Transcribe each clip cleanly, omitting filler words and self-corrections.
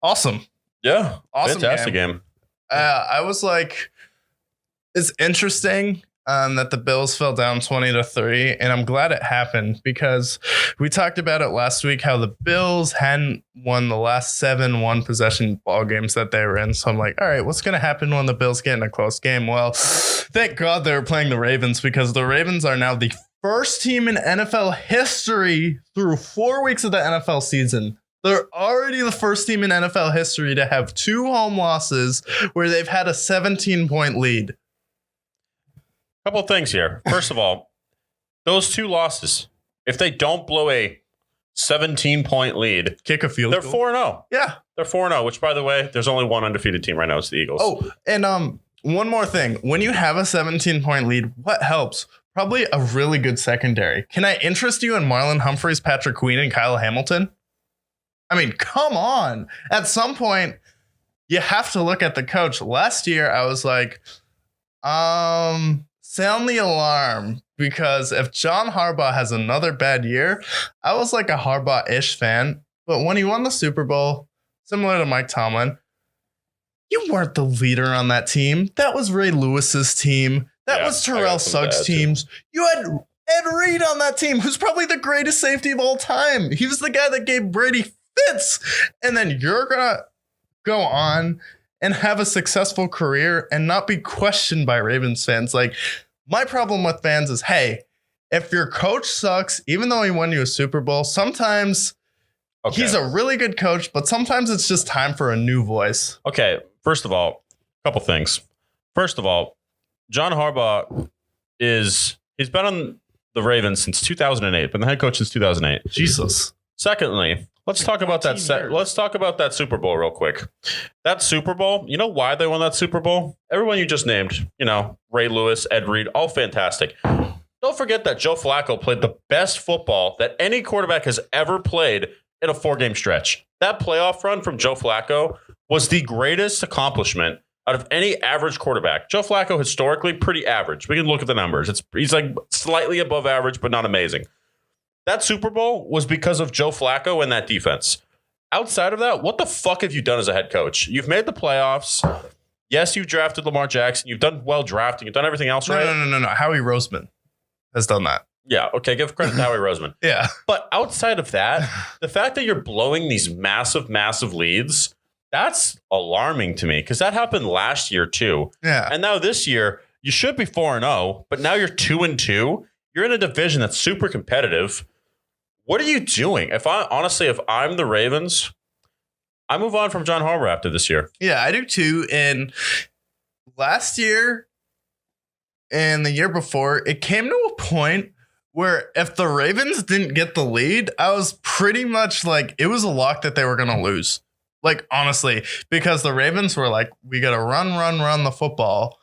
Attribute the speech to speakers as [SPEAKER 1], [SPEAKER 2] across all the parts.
[SPEAKER 1] Awesome.
[SPEAKER 2] Yeah.
[SPEAKER 1] Awesome
[SPEAKER 2] Fantastic game.
[SPEAKER 1] I was like, it's interesting that the Bills fell down 20-3, and I'm glad it happened because we talked about it last week how the Bills hadn't won the last 7 one-possession ball games that they were in. So I'm like, all right, what's going to happen when the Bills get in a close game? Well, thank God they were playing the Ravens because the Ravens are now the first team in NFL history through 4 weeks of the NFL season. They're already the first team in NFL history to have 2 home losses where they've had a 17-point lead.
[SPEAKER 2] Couple of things here. First of all, those 2 losses, if they don't blow a 17-point lead,
[SPEAKER 1] Kick a field
[SPEAKER 2] they're
[SPEAKER 1] goal.
[SPEAKER 2] 4-0.
[SPEAKER 1] Yeah.
[SPEAKER 2] They're 4-0, which, by the way, there's only one undefeated team right now. It's the Eagles.
[SPEAKER 1] Oh, and one more thing. When you have a 17-point lead, what helps? Probably a really good secondary. Can I interest you in Marlon Humphreys, Patrick Queen, and Kyle Hamilton? I mean, come on. At some point, you have to look at the coach. Last year, I was like, sound the alarm, because if John Harbaugh has another bad year, I was like a Harbaugh-ish fan. But when he won the Super Bowl, similar to Mike Tomlin, you weren't the leader on that team. That was Ray Lewis's team. That was Terrell Suggs' teams. You had Ed Reed on that team, who's probably the greatest safety of all time. He was the guy that gave Brady fits. And then you're going to go on and have a successful career and not be questioned by Ravens fans. Like, my problem with fans is, hey, if your coach sucks, even though he won you a Super Bowl, sometimes he's a really good coach, but sometimes it's just time for a new voice.
[SPEAKER 2] Okay, first of all, a couple things. First of all, John Harbaugh he's been on the Ravens since 2008, been the head coach since 2008.
[SPEAKER 1] Jesus.
[SPEAKER 2] Secondly, let's talk about that. Let's talk about that Super Bowl real quick. That Super Bowl, you know why they won that Super Bowl? Everyone you just named, Ray Lewis, Ed Reed, all fantastic. Don't forget that Joe Flacco played the best football that any quarterback has ever played in a 4-game stretch. That playoff run from Joe Flacco was the greatest accomplishment out of any average quarterback. Joe Flacco, historically, pretty average. We can look at the numbers. He's like slightly above average, but not amazing. That Super Bowl was because of Joe Flacco and that defense. Outside of that, what the fuck have you done as a head coach? You've made the playoffs. Yes, you drafted Lamar Jackson. You've done well drafting. You've done everything else right.
[SPEAKER 1] No. Howie Roseman has done that.
[SPEAKER 2] Yeah, okay, give credit to Howie Roseman.
[SPEAKER 1] Yeah.
[SPEAKER 2] But outside of that, the fact that you're blowing these massive, massive leads, that's alarming to me because that happened last year too. Yeah. And now this year, you should be 4-0, but now you're 2-2. You're in a division that's super competitive. What are you doing? If I'm the Ravens, I move on from John Harbaugh after this year.
[SPEAKER 1] Yeah, I do too. And last year and the year before, it came to a point where if the Ravens didn't get the lead, I was pretty much like, it was a lock that they were going to lose. Like, honestly, because the Ravens were like, we got to run the football.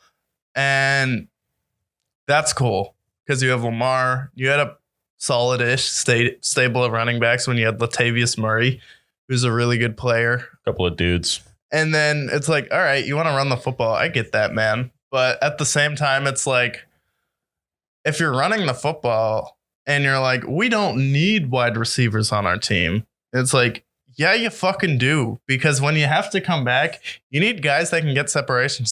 [SPEAKER 1] And that's cool because you have Lamar. You had a solid-ish stable of running backs when you had Latavius Murray, who's a really good player.
[SPEAKER 2] A couple of dudes.
[SPEAKER 1] And then it's like, all right, you want to run the football. I get that, man. But at the same time, it's like, if you're running the football and you're like, we don't need wide receivers on our team, it's like, yeah, you fucking do. Because when you have to come back, you need guys that can get separation.